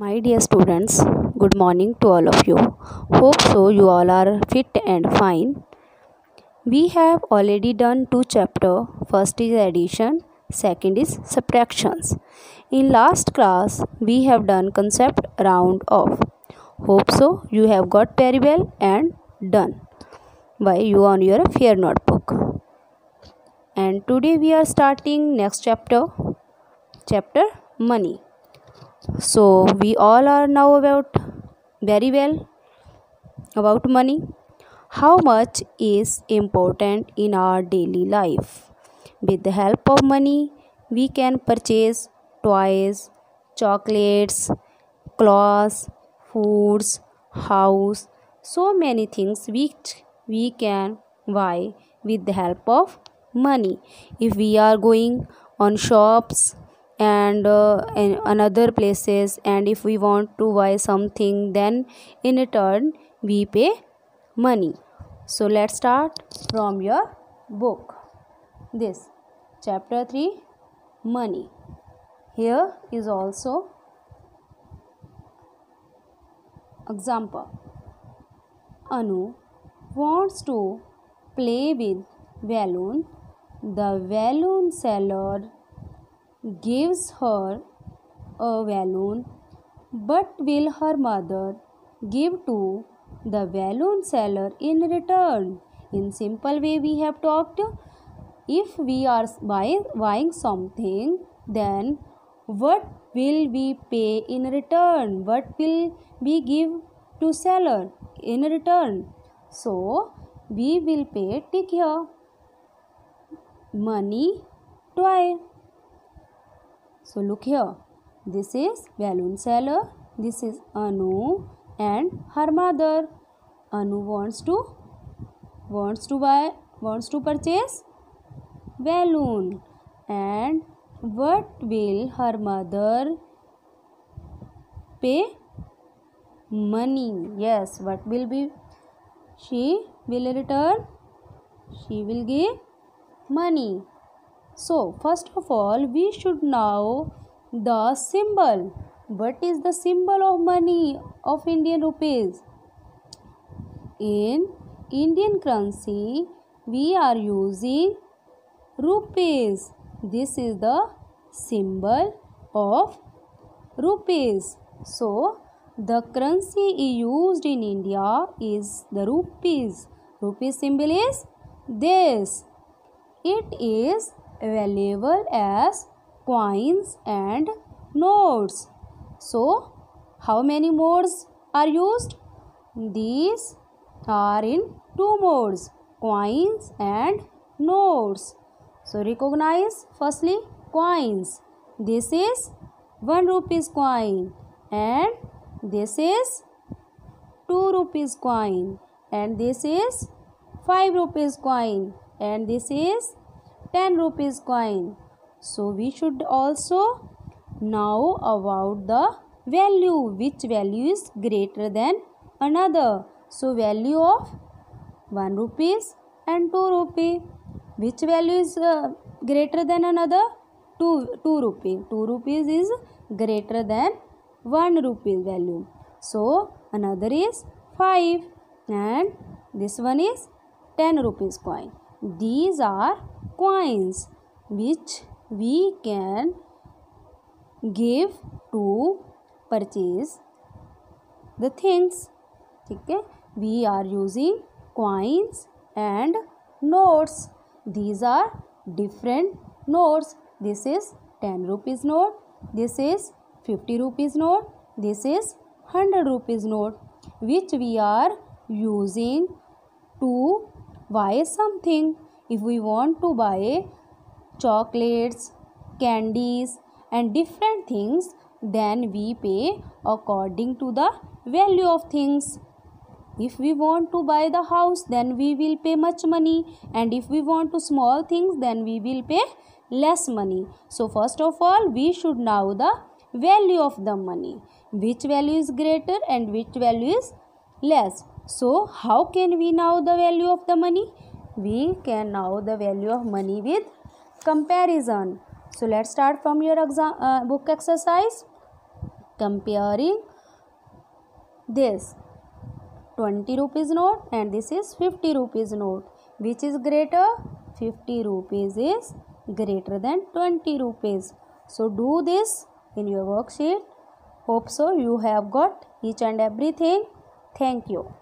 My dear students, good morning to all of you. Hope so you all are fit and fine. We have already done two chapters. First is addition, second is subtractions. In last class, we have done concept round off. Hope so you have got very well and done by you on your fair notebook. And today we are starting next chapter money. So we all are now very well about money. How much is important in our daily life? With the help of money, we can purchase toys, chocolates, clothes, foods, house, so many things which we can buy with the help of money. If we are going on shops and in another places, and if we want to buy something, then in return we pay money. So let's start from your book. This chapter 3, money. Here is also example. Anu wants to play with balloon. The balloon seller gives her a balloon. But will her mother give to the balloon seller in return? In simple way we have talked. If we are buying something, then what will we pay in return? What will we give to seller in return? So we will pay, tick here, money, toy. So look here, this is balloon seller, this is Anu and her mother. Anu wants to purchase balloon, and what will her mother pay? Money. Yes, what will be she will return? She will give money. So first of all we should know the symbol. What is the symbol of money of Indian rupees? In Indian currency we are using rupees. This is the symbol of rupees. So the currency used in India is the rupees. Rupee symbol is this. It is available as coins and notes. So how many modes are used? These are in two modes, coins and notes. So recognize firstly coins. This is 1 rupees coin, and this is 2 rupees coin, and this is 5 rupees coin, and this is 10 rupees coin. So we should also know about the value, which value is greater than another. So value of 1 rupees and 2 rupee, which value is greater than another? 2 rupee. 2 rupees is greater than 1 rupee value. So another is 5, and this one is 10 rupees coin. These are coins which we can give to purchase the things. Okay? We are using coins and notes. These are different notes. This is 10 rupees note, this is 50 rupees note, this is 100 rupees note, which we are using to buy something. If we want to buy chocolates, candies and different things, then we pay according to the value of things. If we want to buy the house, then we will pay much money, and if we want to small things, then we will pay less money. So first of all we should know the value of the money, which value is greater and which value is less. So how can we know the value of the money? We can know the value of money with comparison. So let's start from your book exercise. comparing this 20 rupees note and this is 50 rupees note. Which is greater? 50 rupees is greater than 20 rupees. So do this in your worksheet. Hope so you have got each and everything. Thank you.